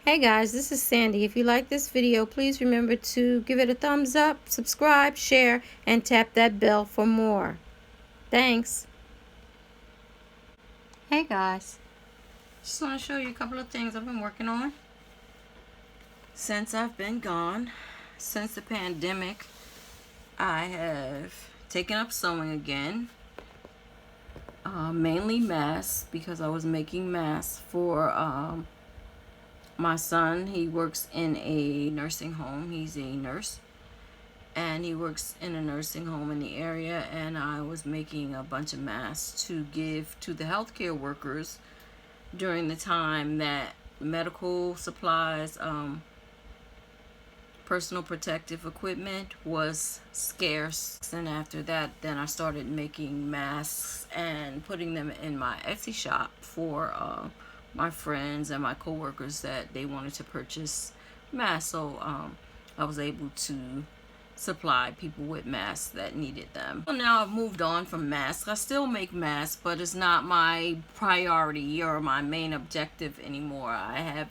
Hey guys, this is Sandy. If you like this video, please remember to give it a thumbs up, subscribe, share, and tap that bell for more. Thanks. Hey guys, just want to show you a couple of things I've been working on since I've been gone. Since the pandemic, I have taken up sewing again. Mainly masks, because I was making masks for my son. He works in a nursing home. He's a nurse, and he works in a nursing home in the area, and I was making a bunch of masks to give to the healthcare workers during the time that medical supplies, personal protective equipment was scarce. And after that, then I started making masks and putting them in my Etsy shop for my friends and my coworkers that they wanted to purchase masks. So I was able to supply people with masks that needed them. So now I've moved on from masks. I still make masks, but it's not my priority or my main objective anymore. I have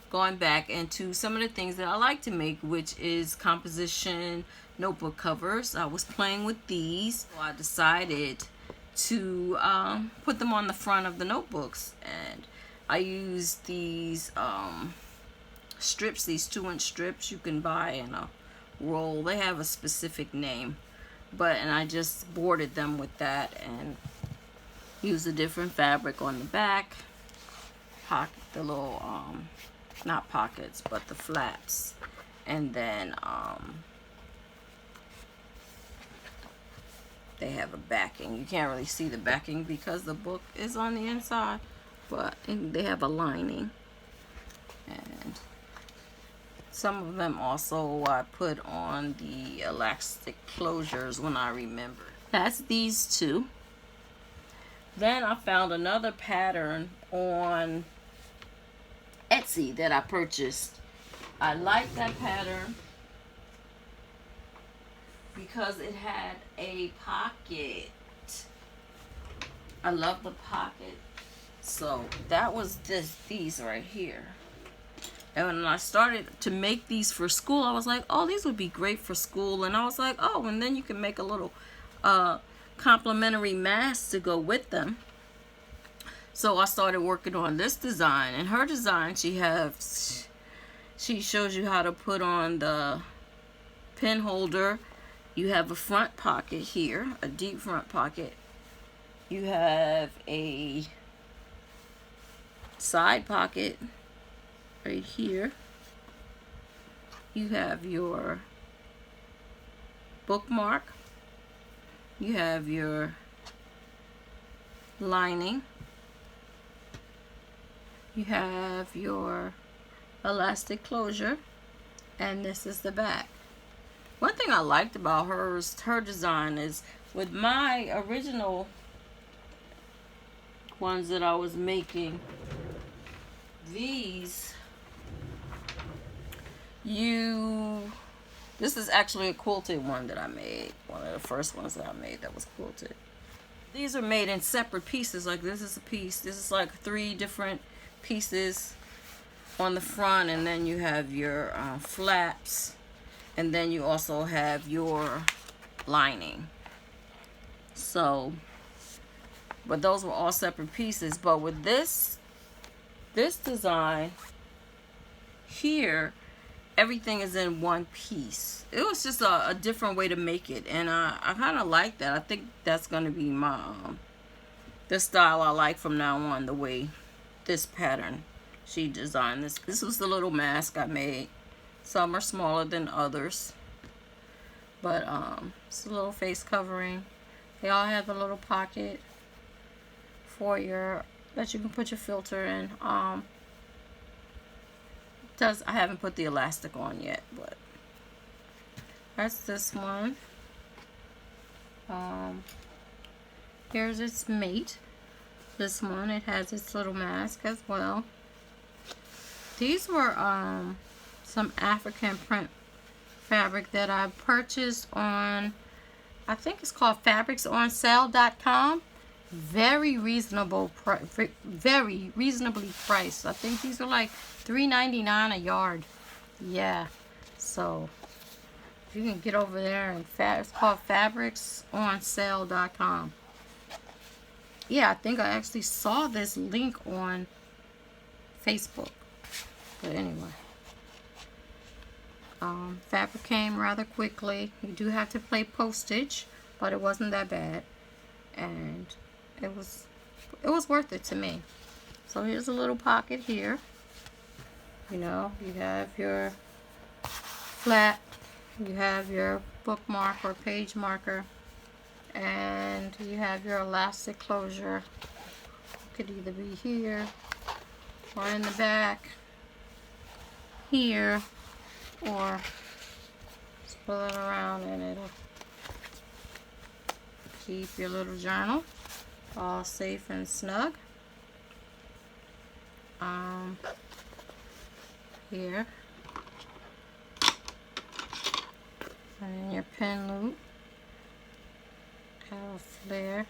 gone back into some of the things that I like to make, which is composition notebook covers. I was playing with these, so I decided to put them on the front of the notebooks, and I used these strips, these 2-inch strips you can buy in a roll. They have a specific name, and I just boarded them with that and used a different fabric on the back, pocket, the little not pockets, but the flaps, and then they have a backing. You can't really see the backing because the book is on the inside, but they have a lining. And some of them also I put on the elastic closures when I remember. That's these two. Then I found another pattern on Etsy that I purchased. I like that pattern because it had a pocket. I love the pocket. So that was these right here. And when I started to make these for school, I was like, oh, these would be great for school. And I was like, oh, and then you can make a little complimentary mask to go with them. So I started working on this design. And her design, she shows you how to put on the pen holder. You have a front pocket here, a deep front pocket. You have a side pocket right here. You have your bookmark. You have your lining. You have your elastic closure, and this is the back. One thing I liked about her design is, with my original ones that I was making, this is actually a quilted one that I made. One of the first ones that I made that was quilted. These are made in separate pieces. Like, this is a piece. This is like 3 different pieces on the front, and then you have your flaps, and then you also have your lining. So, but those were all separate pieces. But with this design here, everything is in one piece. It was just a different way to make it, and I kind of like that. I think that's going to be my the style I like from now on, the way this pattern she designed. This was the little mask I made. Some are smaller than others, but it's a little face covering. They all have a little pocket for that you can put your filter in. I haven't put the elastic on yet, but that's this one. Here's its mate. This one, it has its little mask as well. These were some African print fabric that I purchased on, I think it's called fabricsonsale.com. Very reasonable, very reasonably priced. I think these are like $3.99 a yard. Yeah, so you can get over there and it's called fabricsonsale.com. Yeah, I think I actually saw this link on Facebook. But anyway, fabric came rather quickly. You do have to pay postage, but it wasn't that bad, and it was worth it to me. So here's a little pocket here. You know, you have your flat, you have your bookmark or page marker, and you have your elastic closure. It could either be here or in the back here, or pull it around and it'll keep your little journal all safe and snug. Here, and then your pen loop, have a flare,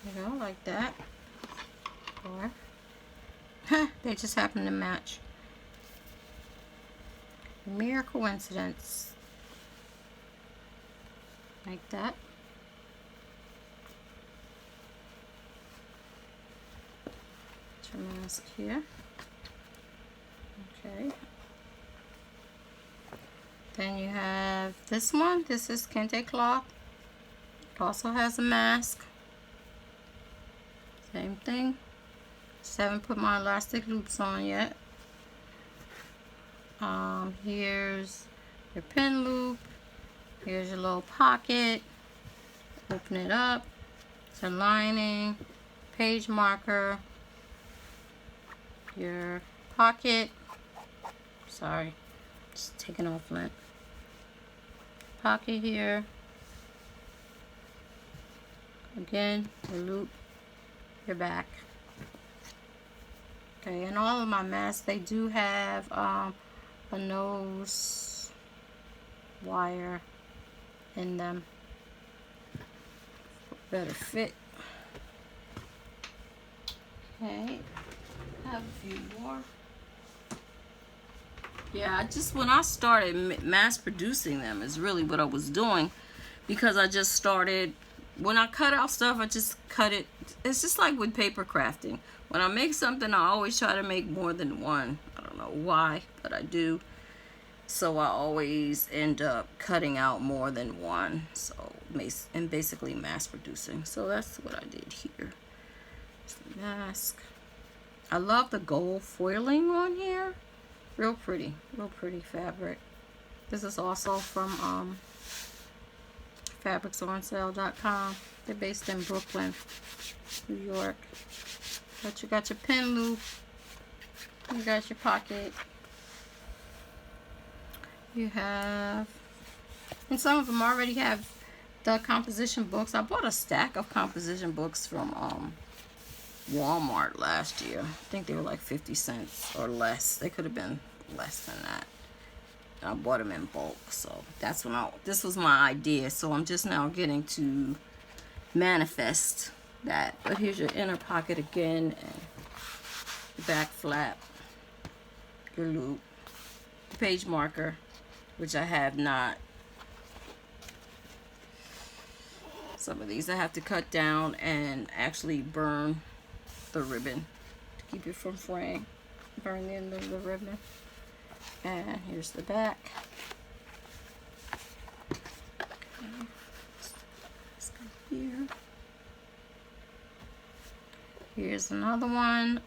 you know, like that, or they just happen to match. Mere coincidence, like that. Put your mask here. Okay. Then you have this one. This is kente cloth. It also has a mask. Same thing. Just haven't put my elastic loops on yet. Here's your pin loop. Here's your little pocket. Open it up. It's a lining, page marker, your pocket. Sorry, just taking off lint. Pocket here. Again, your loop, your back. Okay, and all of my masks, they do have a nose wire in them. Better fit. Okay, have a few more. Yeah, when I started mass producing them is really what I was doing, because I just started, when I cut out stuff, I just cut it. It's just like with paper crafting. When I make something, I always try to make more than one. I don't know why, but I do. So I always end up cutting out more than one. So, and basically mass producing. So that's what I did here. It's the mask. I love the gold foiling on here. Real pretty fabric. This is also from fabricsonsale.com. They're based in Brooklyn, New York. But you got your pin loop. You got your pocket. You have, and some of them already have the composition books. I bought a stack of composition books from Walmart last year. I think they were like 50 cents or less. They could have been less than that. I bought them in bulk, so that's when this was my idea. So I'm just now getting to manifest that. But here's your inner pocket again, and the back flap, your loop, page marker, which I have not. Some of these I have to cut down and actually burn the ribbon to keep it from fraying. Burn the end of the ribbon. And here's the back. Okay. Let's go here. Here's another one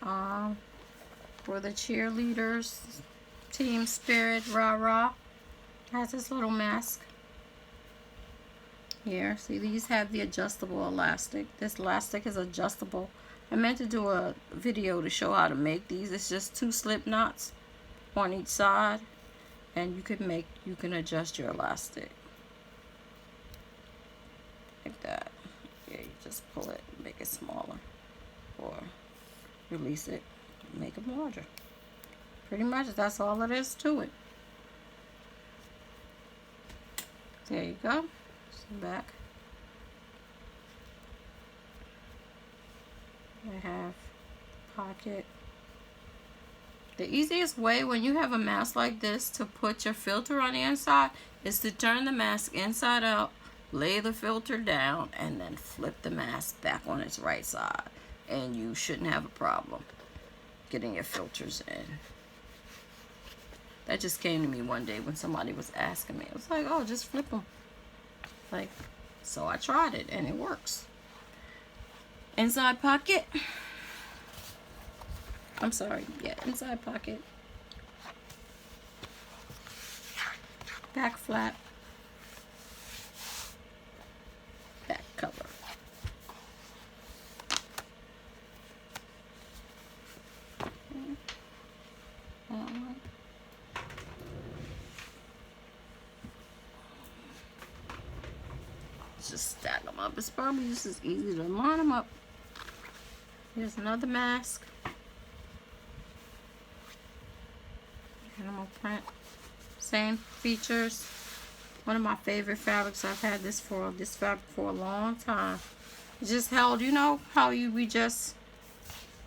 for the cheerleaders. Team Spirit, rah rah. Has this little mask. Here, see, these have the adjustable elastic. This elastic is adjustable. I meant to do a video to show how to make these. It's just 2 slip knots on each side, and you can adjust your elastic like that. Yeah, you just pull it, make it smaller, or release it, make it larger. Pretty much that's all it is to it. There you go. Back. I have pocket. The easiest way when you have a mask like this to put your filter on the inside is to turn the mask inside out, lay the filter down, and then flip the mask back on its right side. And you shouldn't have a problem getting your filters in. That just came to me one day when somebody was asking me. It was like, oh, just flip them. Like, so I tried it and it works. Inside pocket. I'm sorry, yeah, inside pocket. Back flap. Back cover. Just stack them up. It's probably just as easy to line them up. Here's another mask. Animal print. Same features. One of my favorite fabrics. I've had this fabric for a long time. It just held, you know how we just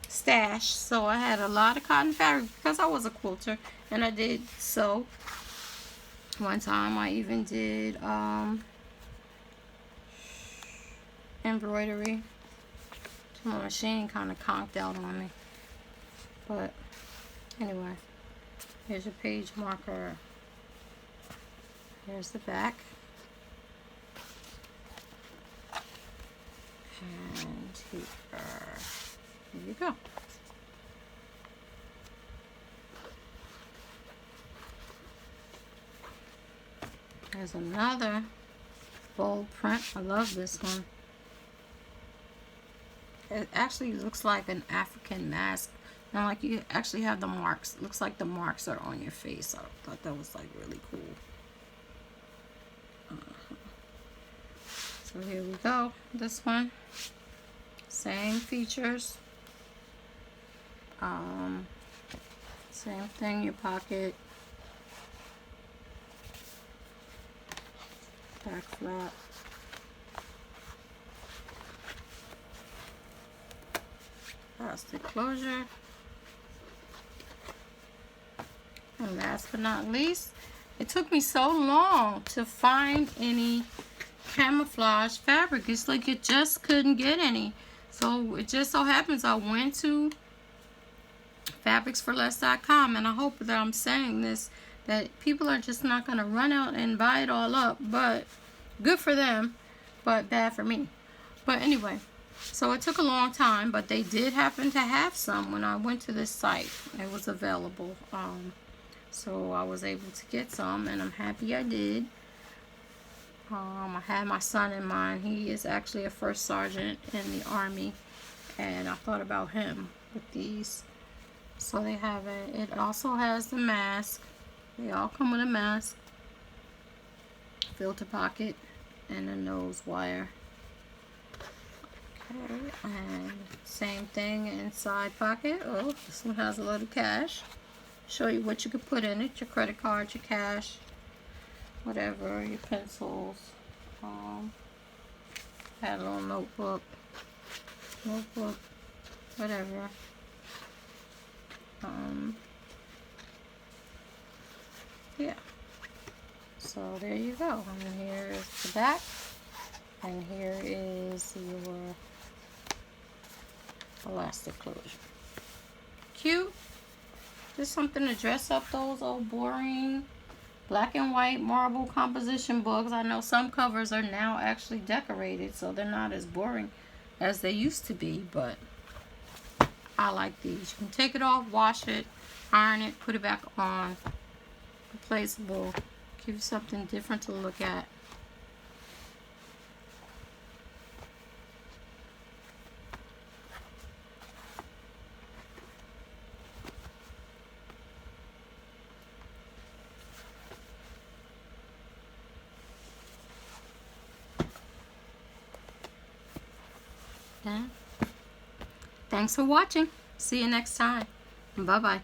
stash. So I had a lot of cotton fabric because I was a quilter and I did sew. One time I even did embroidery. My machine kind of conked out on me. But anyway, here's your page marker. Here's the back. And here you go. There's another bold print. I love this one. It actually looks like an African mask. And like you actually have the marks. It looks like the marks are on your face. I thought that was like really cool. So here we go. This one. Same features. Same thing, your pocket. Back flap. Plastic closure. And last but not least, it took me so long to find any camouflage fabric. It's like it just couldn't get any. So it just so happens I went to fabricsforless.com, and I hope that I'm saying this, that people are just not going to run out and buy it all up. But good for them, but bad for me. But anyway, so it took a long time, but they did happen to have some when I went to this site. It was available. So I was able to get some, and I'm happy I did. I had my son in mind. He is actually a first sergeant in the Army, and I thought about him with these. So they have it. It also has the mask. They all come with a mask, filter pocket, and a nose wire. Okay, and same thing inside pocket. Oh, this one has a little cash. Show you what you could put in it. Your credit card, your cash, whatever, your pencils. Had a little notebook, whatever. Yeah. So there you go. And here's the back. And here is your elastic closure. Cute. Just something to dress up those old boring black and white marble composition books. I know some covers are now actually decorated, so they're not as boring as they used to be, but I like these. You can take it off, wash it, iron it, put it back on. Replaceable. Give you something different to look at. Yeah. Thanks for watching. See you next time. Bye-bye.